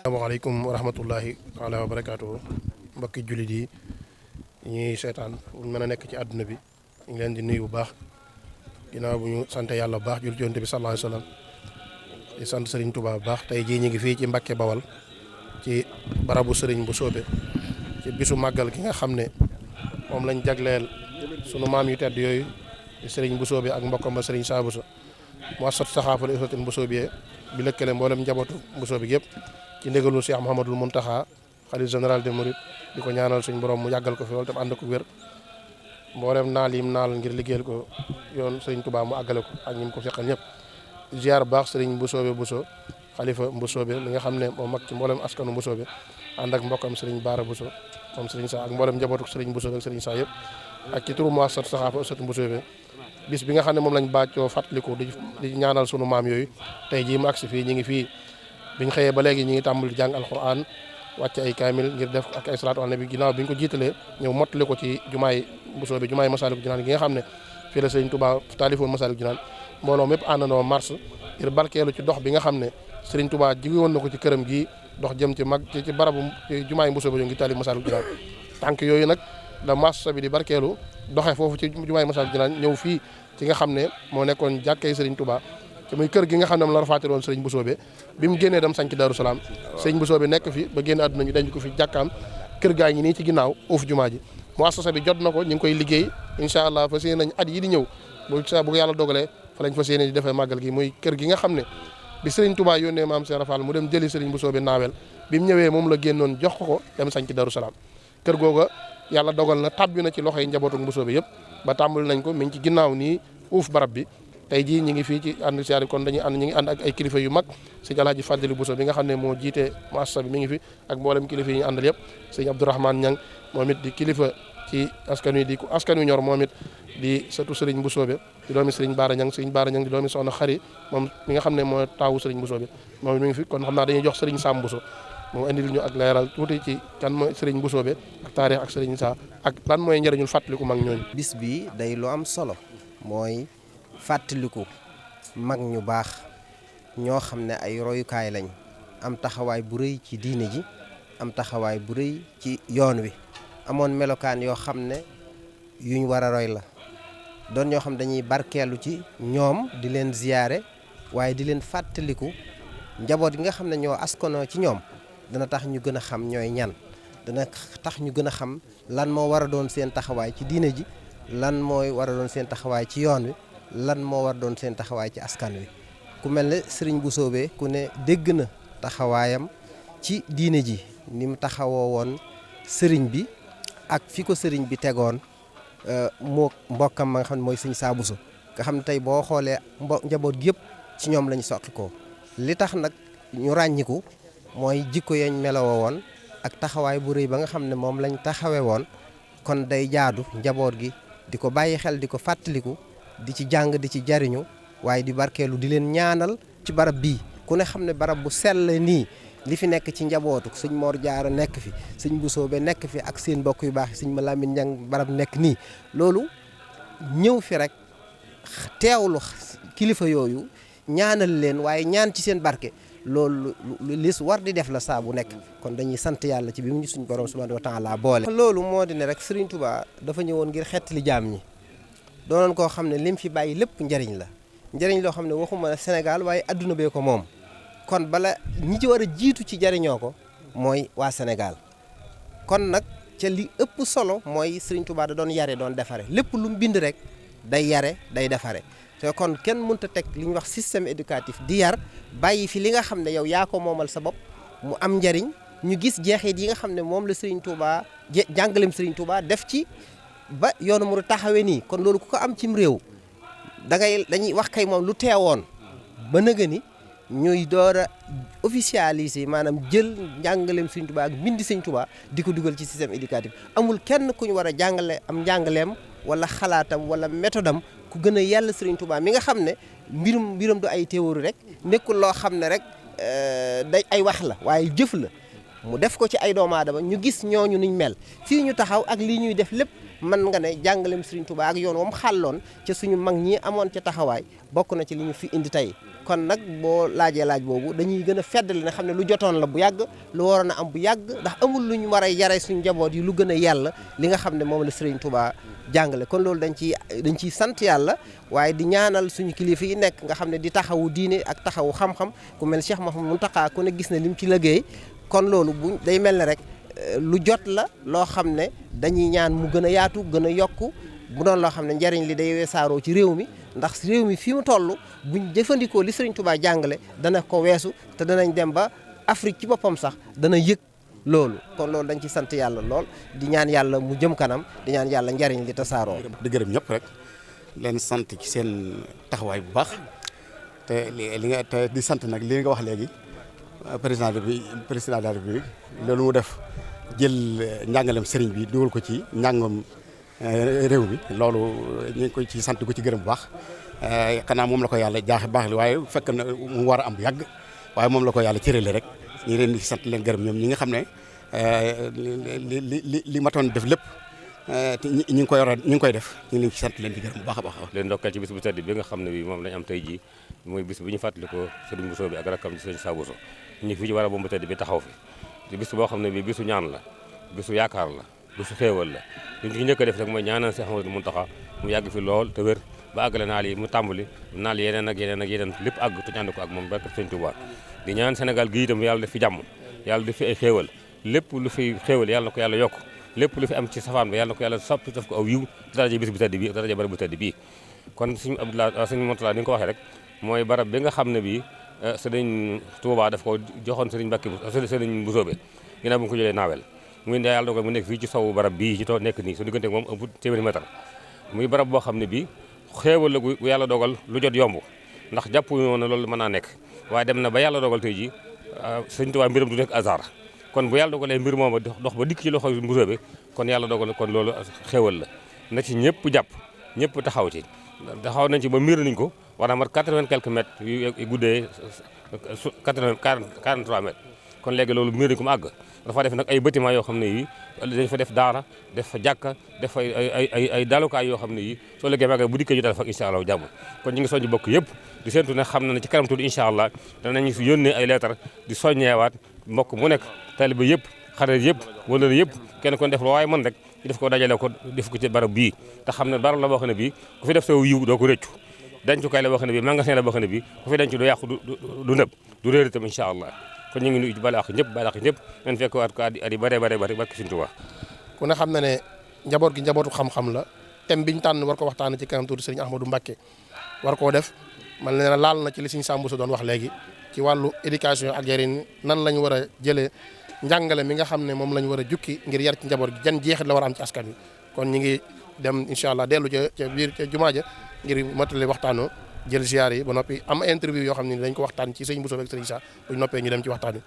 asalaamaaleykum wa rahmatullahi taala wa barakaatu mbokki jullit yi ñuy seetaan bu mën a nekk ci àdduna bi ñu ngi leen di nuyu bu baax ginnaaw bu ñu sant yàlla bu baax jul ci Yonent bi sallallahu alayhi wa sallam di sant Serigne Touba bu baax tey jii ñu ngi fii ci Mbàkke Bawal ci barabu Serigne bu soobe ci bisu màggal gi nga xam ne moom lañ jagleel sunu maam yu tedd yooyu Serigne bu soobe ak mbokkam ba Serigne Saa Buso mu asat saxaafal isatin bu soobee bi lëkkale mboolem njabootu bu soobe yëpp ci ndégalu Cheikh Mouhamadul Mountakha xalifa général des mourides di ko ñaanal suñ borom mu yàggal ko fi loolu tam ànd ko wér mboolem naal yim naal ngir liggéeyal ko yoon Serigne Touba mu àggale ko ak ñi mu ko fekkal ñëpp ziar baax Serigne bu soobe Buso xalifa bu soobe li nga xam ne moo mag ci mboolem askanu bu soobe ànd ak mbokkam Serigne Baara Buso moom Serigne Sa ak mboolem njabootu Serigne bu soobe ak Serigne Sa yëpp ak ci turu mu asat saxaafa isatin bu soobe bis bi nga xam ne moom lañ bàccoo fàttaliku di ñaanal sunu maam yooyu tey jii mu agsi fii ñi ngi fii biñ xëyee ba léegi ñi ngi tàmbali jàng alquran wàcce ay kaamil ngir def ak ay salaatu ala nabi ginnaaw bi ñu ko jiitalee ñëw mottali ko ci jumaay Bousso bi jumaay Masaalikul Jinaan gi nga xam ne fii la Serigne Touba taalifoon Masaalikul Jinaan mbooloo mépp àndandoo mars ngir barkeelu ci dox bi nga xam ne Serigne Touba jigi woon na ko ci këram gi dox jëm ci mag ci barabu jumaay Bousso bi ngi taalif Masaalikul Jinaan tànk yooyu nag la massa bi di barkeelu doxe foofu ci jumaay Masaalikul Jinaan ñëw fii ci nga xam ne moo nekkoon jàkkee Serigne Touba ci muy kër gi nga xam ne moom la rafaatale woon Serigne Bousso bi bi mu génnee dem sanc Daaru Salaam Serigne Bousso bi nekk fi ba génn àdduna ñu denc ko fi jàkkaam kër gaa ngi nii ci ginnaaw uuf jumaa ji mu assasa bi jot na ko ñu ngi koy liggéey incha allah fas yéene nañ at yi di ñëw bu ko yàlla dogalee fa lañ fas yéene di defee màggal gi muy kër gi nga xam ne bi Serigne Touba yónnee maam Cheikh Rafal mu dem jëli Serigne Bousso bi naawel bi mu ñëwee moom la génnoon jox ko dem sanc Daaru Salaam kër googa yàlla dogal na tàbbi na ci loxoy njabootu Bousso bi yëpp ba tàmbali nañ ko mi ngi ci ginnaaw nii uuf barab bi tey jii ñi ngi fii ci ànd siyaare kon dañuy ànd ñi ngi ànd ak ay kilifa yu mag sëñ Alaaji Fàddilu Bousso bi nga xam ne moo jiite muassasa bi mi ngi fi ak mboolem kilifa yi ñu àndal yëpp sëñ Abdourahmane Ñang moom it di kilifa ci askan wi di ko askan wi ñor moom it di sëtu Serigne Bousso bi di doomi Serigne Baara Ñang di doomi Soxna Xari moom mi nga xam ne moo taawu Serigne Bousso bi moom mi ngi fi kon xam naa dañuy jox Serigne Sam Bousso moom indil ñu ak leeral tuuti ci kan mooy Serigne Bousso bi ak taarix ak Serigne Sa ak lan mooy njëriñul fàttaliku mag ñooñu. bis bi day lu am solo mooy fàttaliku mag ñu baax ñoo xam ne ay royukaay lañ am taxawaay bu rëy ci diine ji am taxawaay bu rëy ci yoon wi amoon melokaan yoo xam ne yuñ war a roy la doon ñoo xam dañuy barkeelu ci ñoom di leen ziyaare waaye di leen fàttaliku njaboot gi nga xam ne ñoo askanoo ci ñoom dana tax ñu gën a xam ñooy ñan dana tax ñu gën a xam lan moo war a doon seen taxawaay ci diine ji lan mooy war a doon seen taxawaay ci yoon wi lan moo war doon seen taxawaay ci askan wi ku mel ne sëriñ bu soobee ku ne dégg na taxawaayam ci diine ji ni mu taxawoo woon sëriñ bi ak fi ko sëriñ bi tegoon moo mbokkam ma nga xam ne mooy sëñ Saa Buso nga xam ne tey boo xoolee njaboot gi yëpp ci ñoom lañu soqi ko li tax nag ñu ràññiku mooy jikko yañ melowoo woon ak taxawaay bu rëy ba nga xam ne moom lañ taxawee woon kon day jaadu njaboot gi di ko bàyyi xel di ko fàttaliku di ci jàng di ci jariñu waaye di barkeelu di leen ñaanal ci barab bii ku ne xam ne barab bu sell nii li fi nekk ci njabootu sëñ Mor Jaara nekk fi sëñ Busoobe nekk fi ak seen mbokk yu baax yi sëñ Malamine Ñang barab nekk nii loolu ñëw fi rek teewlu kilifa yooyu ñaanal leen waaye ñaan ci seen barke loolu lis war di def la saa bu nekk kon dañuy sant yàlla ci bi mu ñu suñ borom subhanahu wa taala boole. loolu moo di ne rek Serigne Touba dafa ñëwoon ngir xettali jaam ñi doonoon koo xam ne lim fi bàyyi lépp njariñ la njariñ loo xam ne waxuma Sénégal waaye adduna bee ko moom kon bala ñi ci war a jiitu ci jariñoo ko mooy waa Sénégal kon nag ca li ëpp solo mooy Serigne Touba da doon yare doon defare lépp lu mu bind rek day yare day defare te kon kenn mënut a teg li ñuy wax système éducatif di yar bàyyi fi li nga xam ne yow yaa ko moomal sa bopp mu am njariñ ñu gis jeexit yi nga xam ne moom la Serigne Touba jàngaleem Serigne Touba def ci ba yoonu mu taxawee nii kon loolu ku ko am cim réew dañuy wax kay moom lu teewoon ba nëga ni ñuy door a officialiser maanaam jël njàngaleem Serigne Touba ak mbindi Serigne Touba di ko dugal ci système éducatif amul kenn ku ñu war a jàngale am njàngaleem wala xalaatam wala méthode am ku gën a yàlla Serigne Touba mi nga xam ne mbirum du ay théorie rek nekkul loo xam ne rek day ay wax la waaye jëf la mu def ko ci ay doomu aadama ñu gis ñooñu niñ mel fii ñu taxaw ak lii ñuy def lépp mën nga ne jàngaleem Serigne Touba ak yoon wam xàlloon ca suñu mag ñi amoon ca taxawaay bokk na ci li ñu fi indi tey kon nag boo laajee laaj boobu dañuy gën a feddali ne xam ne lu jotoon la bu yàgg lu waroon a am bu yàgg ndax amul lu ñu war a yare suñu njaboot yi lu gën a yàlla li nga xam ne moom la Serigne Touba jàngale kon loolu dañ ciy sant yàlla waaye di ñaanal suñu kilifa yi nekk nga xam ne di taxawu diine ak taxawu xam-xam ku mel Cheikh Mouhamadou Mountakha ku ne gis na lim ci liggéey kon loolu bu day mel ne rek lu jot la loo xam ne dañuy ñaan mu gën a yaatu gën a yokku bu doon loo xam ne njariñ li day weesaaroo ci réew mi ndax réew mi fi mu toll buñ jëfandikoo li Serigne Touba jàngale dana ko weesu te danañ dem ba Afrique ci boppam sax dana yëg loolu kon loolu dañ ci sant yàlla lool di ñaan yàlla mu jëm kanam di ñaan yàlla njariñ li tasaaroo. di gërëm ñëpp rek leen sant ci seen taxawaay bu baax te te di sant nag li nga wax léegi président de la République loolu mu def jël njàngalem sëriñ bi dugal ko ci njàngam réew mi loolu ñu ngi koy ci sant ko ci gërëm bu baax xanaa moom la ko yàlla baax li waaye fekk na mu war a am bu yàgg waaye moom la ko yàlla cërale rek ñu leen di sant leen gërëm ñoom ñi nga xam ne li matoon def lépp te ñi ngi koy def ñu ngi leen ci sant leen di gërëm bu baax a baax. leen ndokkeel ci bis bu tedd bi nga xam ne bi moom lañ am tey jii mooy bis bu ñu fàttalikoo Serigne Bousso bi ak rakkam ci Serigne Saa Bousso ñu fii ci war a bu tedd bi taxaw fi ci bis boo xam ne bi bisu ñaan la bisu yaakaar la bisu xéewal la li ñu ci njëkk a def rek mooy ñaanal Cheikh Mouhamadou Mountakha mu yàgg fi lool te wér ba àggale naal yi mu tàmbali naal yeneen ak yeneen ak yeneen lépp àgg te ñu ànd ko ak moom barke Serigne Touba di ñaan Sénégal gi itam yàlla def fi jàmm yàlla def fi ay xéewal lépp lu fi xéewal yàlla na ko yàlla yokk lépp lu fi am ci safaan ba yàlla na ko yàlla soppi def ko aw yiw daraja bis bu tedd bii daraja barab bu tedd bii kon suñu Abdoulaye suñu Mourtala ni nga ko waxee rek mooy barab bi nga xam ne bii Serigne Touba daf ko joxoon Serigne Mbacké Serigne Bousso bi ginnaaw bu nga ko jëlee naawel muy ne yàlla dogal mu nekk fii ci sowu barab bii ci nekk nii su diggante moom ëpp téeméeri mètre muy barab boo xam ne bii xéewal la gu yàlla dogal lu jot yomb ndax jàpp woon na loolu mën naa nekk waaye dem na ba yàlla dogal tey ji Serigne Touba mbiram du nekk hasard kon bu yàlla dogalee mbir moom dox ba dikk ci loxo Bousso bi kon yàlla dogal kon loolu xéewal la na ci ñëpp jàpp ñëpp taxaw ci taxaw nañ ci ba miir nañ ko war na mat 80 quelques mètres yu guddee 43 mètres kon léegi loolu miir nañ ko mu àgg dafa def nag ay bâtiment yoo xam ne yi dañ fa def daara def fa jàkka def fa ay dalukaay yoo xam ne yi soo léegi magal bu dikkee ñu dal fa incha allah jàmm kon ñu ngi soññ bokk yëpp di séntu ne xam na ne ci kanam tuuti incha allah danañu fi yónnee ay leetar di soññeewaat mbokk mu nekk taalibe yëpp xarit yëpp wala yëpp kenn kon def lu waaye mën rek ñu def ko dajale ko def ko ci barab bii te xam ne barab la boo xam ne bii ku fi def sa yiw doo ko rëccu dencukaay la boo xam ne bii magasin la boo xam ne bii ku fi denc du yàqu du nëb du réer itam incha allah kon ñu ngi nuyu bala ak ñëpp bala ak ñëpp ngeen fekk waat ko at yi bare barke Sëriñ Tuubaa ku ne xam na ne njaboot gi njabootu xam-xam la thème biñu tànn war ko waxtaan ci kanam tuuti Serigne Ahmadou Mbacké war koo def man nee na laal na ci li Serigne Sam Bousso doon wax léegi ci wàllu éducation ak yarin nan lañ war a jëlee njàngale mi nga xam ne moom lañ war a jukki ngir yar ci njaboot gi jan jeexit la war a am ci askan wi kon ñi ngi dem incha allah dellu ca biir ca jumaa ja ngir matale waxtaanoo jël ziar yi ba noppi am interview yoo xam ne dañ ko waxtaan ci sëñ Bousso ak sëriñ Issa bu ñu noppee ñu dem ci waxtaan wi.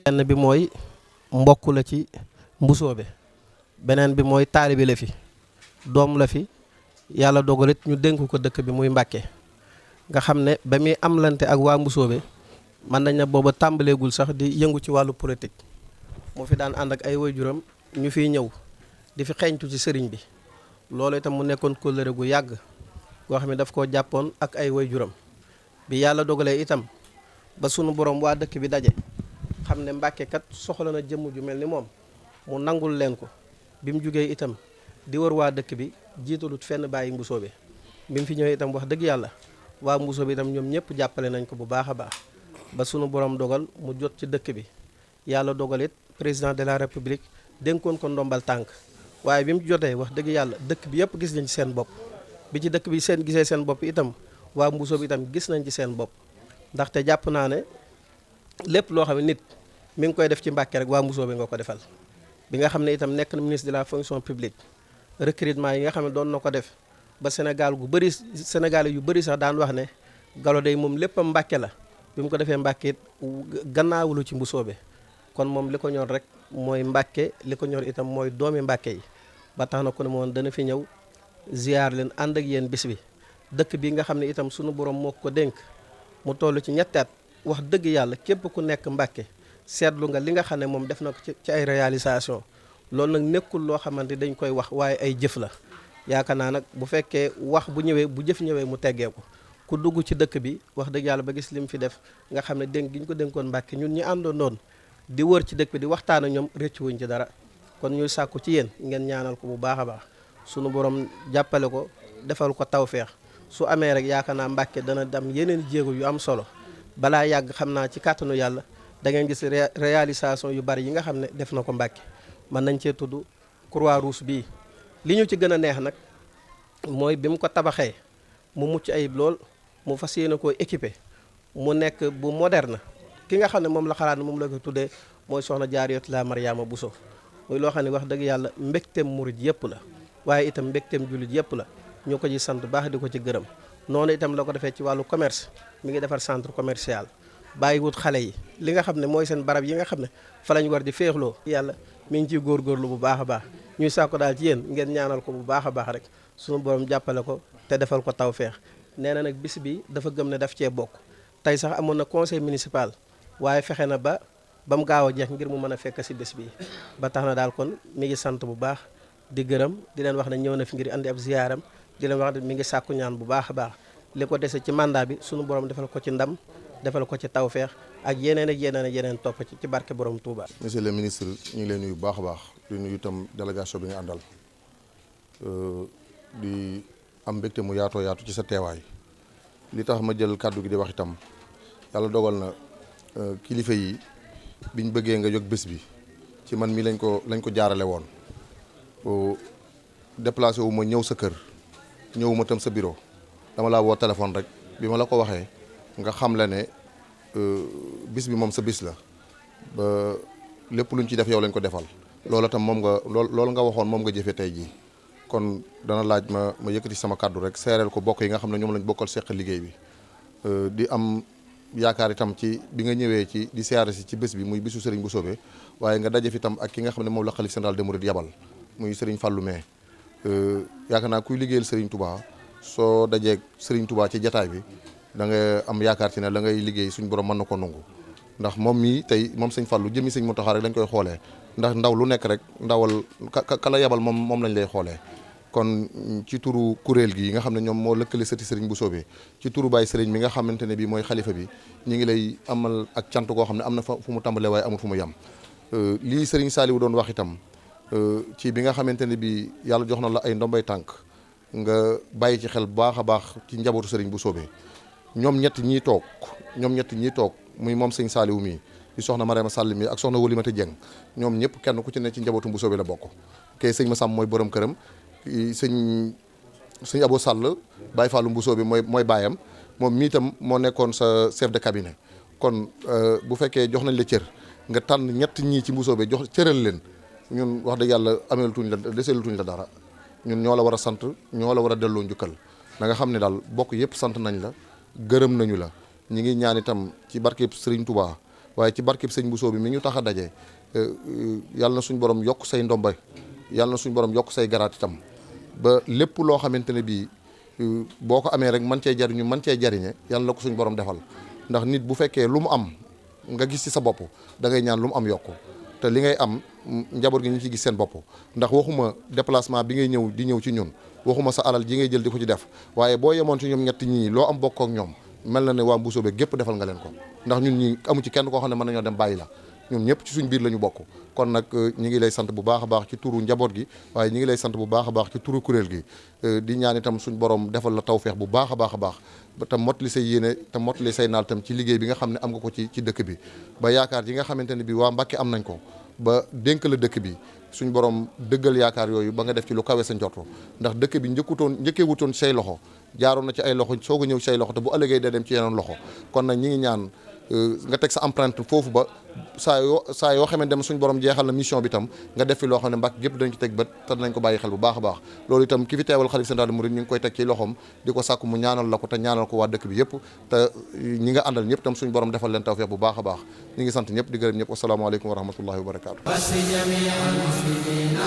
benn bi mooy mbokk la ci mbusoobe beneen bi mooy taalibe la fi doom la fi yàlla dogalit ñu dénk ko dëkk bi muy Mbàkke nga xam ne ba muy amlante ak waa mbusoobe mën nañ ne booba tàmbaleegul sax di yëngu ci wàllu politique mu fi daan ànd ak ay waajuram ñu fiy ñëw di fi xeeñtu ci sëriñ bi loolu itam mu nekkoon kóllëre gu yàgg goo xam ne daf koo jàppoon ak ay waajuram bi yàlla dogalee itam ba sunu borom waa dëkk bi daje xam ne Mbàkke kat soxla na jëmm ju mel ni moom mu nangul leen ko bi mu jugee itam di wër waa dëkk bi jiitalut fenn bàyyi mbusoobe bi mu fi ñëwee itam wax dëgg yàlla waa mbusoobe itam ñoom ñëpp jàppale nañ ko bu baax a baax ba sunu borom dogal mu jot ci dëkk bi yàlla dogal it président de la république dénkoon ko ndombal tànk waaye bi mu jotee wax dëgg yàlla dëkk bi yëpp gis nañ ci seen bopp bi ci dëkk bi gisee seen bopp itam waa mbusoobe itam gis nañ ci seen bopp ndaxte jàpp naa ne lépp loo xam ne nit mi ngi koy def ci Mbàkke rek waa mbusoobe nga ko defal bi nga xam ne itam nekk na ministre de la fonction publique recrutement yi nga xam ne doon na ko def ba Sénégal yu bëri sax daan wax ne Galo day moom léppam Mbàkke la bi mu ko defee Mbàkke it gannaawulu ci mbusoobe kon moom li ko ñor rek mooy Mbàkke li ko ñor itam mooy doomi Mbàkke yi ba tax na ko ne moom dana fi ñëw ziar leen ànd ak yéen bis bi dëkk bi nga xam ne itam sunu borom moo ko dénk mu toll ci ñetti at wax dëgg yàlla képp ku nekk Mbàkke seetlu nga li nga xam ne moom def na ko ci ay réalisation loolu nag nekkul loo xamante dañ koy wax waaye ay jëf la yaakaar naa nag bu fekkee wax bu ñëwee bu jëf ñëwee mu teggee ko ku dugg ci dëkk bi wax dëgg yàlla ba gis li mu fi def nga xam ne dénk gi ñu ko dénkoon Mbàkke ñun ñi àndoon di wër ci dëkk bi di waxtaan ak ñoom rëcc wuñ ci dara kon ñuy sàkku ci yéen ngeen ñaanal ko bu baax a baax sunu borom jàppale ko defal ko tawfeex su amee rek yaakaar naa Mbàkke dana dem yeneen jéego yu am solo balaa yàgg xam naa ci kàttanu yàlla da ngeen gis réalisation yu bari yi nga xam ne def na ko Mbàkke mën nañ cee tudd Croix-Rouge bii li ñu ci gën a neex nag mooy bi mu ko tabaxee mu mucc ayib lool mu fas yéene koo équipé mu nekk bu moderne ki nga xam ne moom la xalaat moom la ko tuddee mooy soxna Jaaratullaahi Mariama Bousso muy loo xam ne wax dëgg yàlla mbégteem murid yëpp la waaye itam mbégteem jullit yëpp la ñu ko ci sant baax di ko ci gërëm noonu itam la ko defee ci wàllu commerce mi ngi defar centre commercial bàyyi wut xale yi li nga xam ne mooy seen barab yi nga xam ne fa lañ war di féexloo yàlla mi ngi ciy góorgóorlu bu baax a baax ñuy sàkku daal ci yéen ngeen ñaanal ko bu baax a baax rek sunu borom jàppale ko te defal ko tawfeex nee na nag bis bi dafa gëm ne daf cee bokk tey sax amoon na conseil municipal waaye fexe na ba mu gaaw a jeex ngir mu mën a fekk si bés bi ba tax na daal kon mi ngi sant bu baax di gërëm di leen wax ne ñëw na fi ngir andi ab ziyaaram di leen wax ne mi ngi sàkku ñaan bu baax a baax li ko dese ci mandat bi sunu borom defal ko ci ndam defal ko ci tawfeex ak yeneen ak yeneen ak yeneen topp ci barke borom Touba. monsieur le ministre ñu ngi leen nuyu bu baax a baax di nuyu itam délégation bi nga àndal di am mbégte mu yaatoo yaatu ci sa teewaay li tax ma jël kàddu gi di wax itam yàlla dogal na kilifa yi biñ bëggee nga jóg bés bi ci man mi lañ ko jaarale woon déplacé wu ma ñëw sa kër ñëwuma tam sa bureau dama laa woo téléphone rek bi ma la ko waxee nga xam la ne bis bi moom sa bis la ba lépp luñ ci def yow lañ ko defal loolu tam moom nga loolu nga waxoon moom nga jëfee tey jii kon dana laaj ma yëkkati sama kàddu rek seereel ko bokk yi nga xam ne ñoom lañ bokkal seq liggéey bi di am yaakaar itam ci bi nga ñëwee ci di siyaare si ci bés bi muy bisu Serigne Bousso bi waaye nga daje fi itam ak ki nga xam ne moom la xalif général des mourides yabal muy Serigne Fallou Mé yaakaar naa kuy liggéeyal Serigne Touba soo dajeeg Serigne Touba ci jataay bi da nga am yaakaar ci ne la ngay liggéey suñu borom mën na ko nangu ndax moom mii tey moom sëñ Fallou jëmi sëñ Mountakha rek lañ koy xoolee ndax ndaw lu nekk rek ndawal ka la yebal moom lañ lay xoolee. kon ci turu kuréel gi nga xam ne ñoom moo lëkkale sëti Serigne Bousso bi ci turu Baye Serigne mi nga xamante ne bii mooy xalifa bi ñu ngi lay amal ak cant koo xam ne am na fu mu tàmbalee waaye amul fu mu yem. lii Serigne Saliou doon wax itam ci bi nga xamante ne bii yàlla jox na la ay ndombay tànk nga bàyyi ci xel bu baax a baax ci njabootu Serigne Bousso bi ñoom ñett ñii toog muy moom sëñ Saliou mii di soxna Mariama Sall mi ak soxna Woulimata Dieng ñoom ñëpp kenn ku ci ne ci njabootu Bousso bi la bokk. kay sëñ Massam mooy borom këram sëñ Abo Sall Baye Fallou Bousso bi mooy baayam moom mii itam moo nekkoon sa chef de cabinet kon bu fekkee jox nañ la cër nga tànn ñett ñii ci Bousso bi jox cëral leen ñun wax dëgg yàlla ameeltuñ la deseeltuñ la dara ñun ñoo la war a sant ñoo la war a delloo njukkal na nga xam ne daal bokk yëpp sant nañ la gërëm nañu la ñi ngi ñaan itam ci barkeb Serigne Touba waaye ci barkeb sëñ Bousso bi mi ñu tax a daje yàlla na suñ borom yokk say ndomba yàlla na suñ borom yokk say garaat itam ba lépp loo xamante ne bii boo ko amee rek man cee jariñu man cee jariñe yàlla na ko suñ borom defal ndax nit bu fekkee lu mu am nga gis ci sa bopp da ngay ñaan lu mu am yokku te li ngay am njaboot gi ñu ci gis seen bopp ndax waxuma déplacement bi ngay ñëw di ñëw ci ñun waxuma sa alal ji ngay jël di ko ci def waaye boo yemoon ci ñoom ñett ñii loo am bokk ak ñoom mel na ne waa Bousso bi gépp defal nga leen ko ndax ñun ñi amu ci kenn koo xam ne mën nañoo dem bàyyi la ñun ñëpp ci suñ biir la ñu bokk kon nag ñi ngi lay sant bu baax a baax ci turu njaboot gi waaye ñi ngi lay sant bu baax a baax ci turu kuréel gi di ñaan itam suñ borom defal la tawfeex bu baax a baax a baax te mottali say yéene te mottali say naal itam ci liggéey bi nga xam ne am nga ko ci dëkk bi ba yaakaar ji nga xamante ne bi waa Mbàkke am nañ ko ba dénk la dëkk bi suñ borom dëggal yaakaar yooyu ba nga def ci lu kawe sa njortu ndax dëkk bi njëkkee wutoon say loxo jaaroon na ci ay loxo soog a ñëw say loxo te bu ëllëgee day dem ci yeneen loxo kon nag ñi ngi ñaan nga teg sa empreinte foofu ba saa yoo xamante dem suñ borom jeexal na mission bi itam nga def fi loo xam ne Mbàkke gépp dañ ci teg bët te dinañ ko bàyyi xel bu baax a baax loolu itam ki fi teewal xalif général des mourides ñu ngi koy teg ci loxoom di ko sàkku mu ñaanal la ko te ñaanal ko waa dëkk bi yëpp te ñi nga àndal ñëpp itam suñ borom defal leen tawfeex bu baax a baax ñi ngi sant ñëpp di gërëm ñëpp asalaamaaleykum wa rahmatullahi wa barakaatu wasfi jami'al muslimina